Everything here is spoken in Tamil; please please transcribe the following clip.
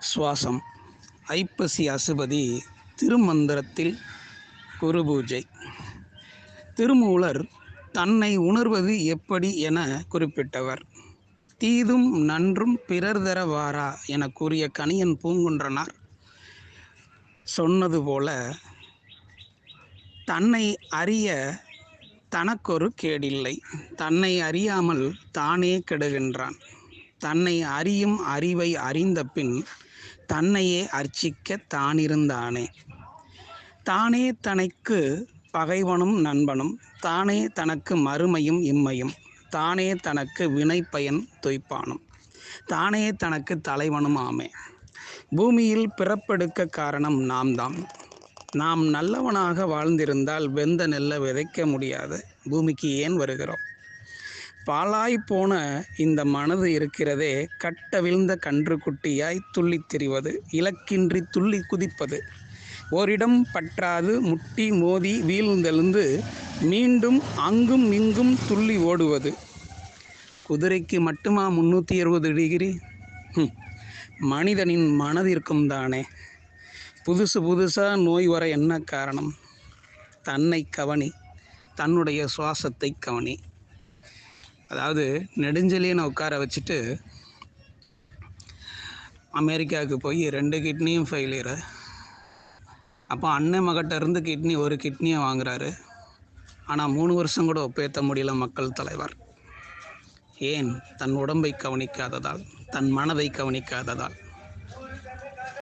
சுவாசம். ஐப்பசி அசுபதி திருமந்திரத்தில் குருபூஜை. திருமூலர் தன்னை உணர்வது எப்படி என குறிப்பிட்டவர். தீதும் நன்றும் பிறர் தர வாரா என கூறிய கணியன் பூங்குன்றனார் சொன்னது போல, தன்னை அறிய தனக்கொரு கேடில்லை, தன்னை அறியாமல் தானே கெடுகின்றான். தன்னை அறியும் அறிவை அறிந்த பின் தன்னையே அர்ச்சிக்க தானிருந்தானே. தானே தனக்கு பகைவனும் நண்பனும், தானே தனக்கு மறுமையும் இம்மையும், தானே தனக்கு வினை பயன் தொய்ப்பானும், தானே தனக்கு தலைவனும் ஆமே. பூமியில் பிறப்பெடுக்க காரணம் நாம்தான். நாம் நல்லவனாக வாழ்ந்திருந்தால் வெந்த நெல்லை விதைக்க முடியாது பூமிக்கு ஏன் வருகிறோம்? பாலாய் போன இந்த மனது இருக்கிறதே, கட்டவிழ்ந்த கன்று குட்டியாய் துள்ளித் திரிவது, இலக்கின்றி துள்ளி குதிப்பது, ஓரிடம் பற்றாது முட்டி மோதி வீழ்ந்தெழுந்து மீண்டும் அங்கும் இங்கும் துள்ளி ஓடுவது. குதிரைக்கு மட்டுமா 360 டிகிரி? மனிதனின் மனதிற்கும் தானே. புதுசாக நோய் வர என்ன காரணம்? தன்னை கவனி, தன்னுடைய சுவாசத்தை கவனி. அதாவது நெடுஞ்செழியனை உட்கார வச்சுட்டு அமெரிக்காவுக்கு போய் 2 கிட்னியும் ஃபெயிலியரு. அப்போ அண்ணன் மகட்ட இருந்து ஒரு கிட்னியை வாங்குறாரு. ஆனால் 3 வருஷம் கூட ஒப்பேற்ற முடியல மக்கள் தலைவர். ஏன்? தன் உடம்பை கவனிக்காததால், தன் மனதை கவனிக்காததால்.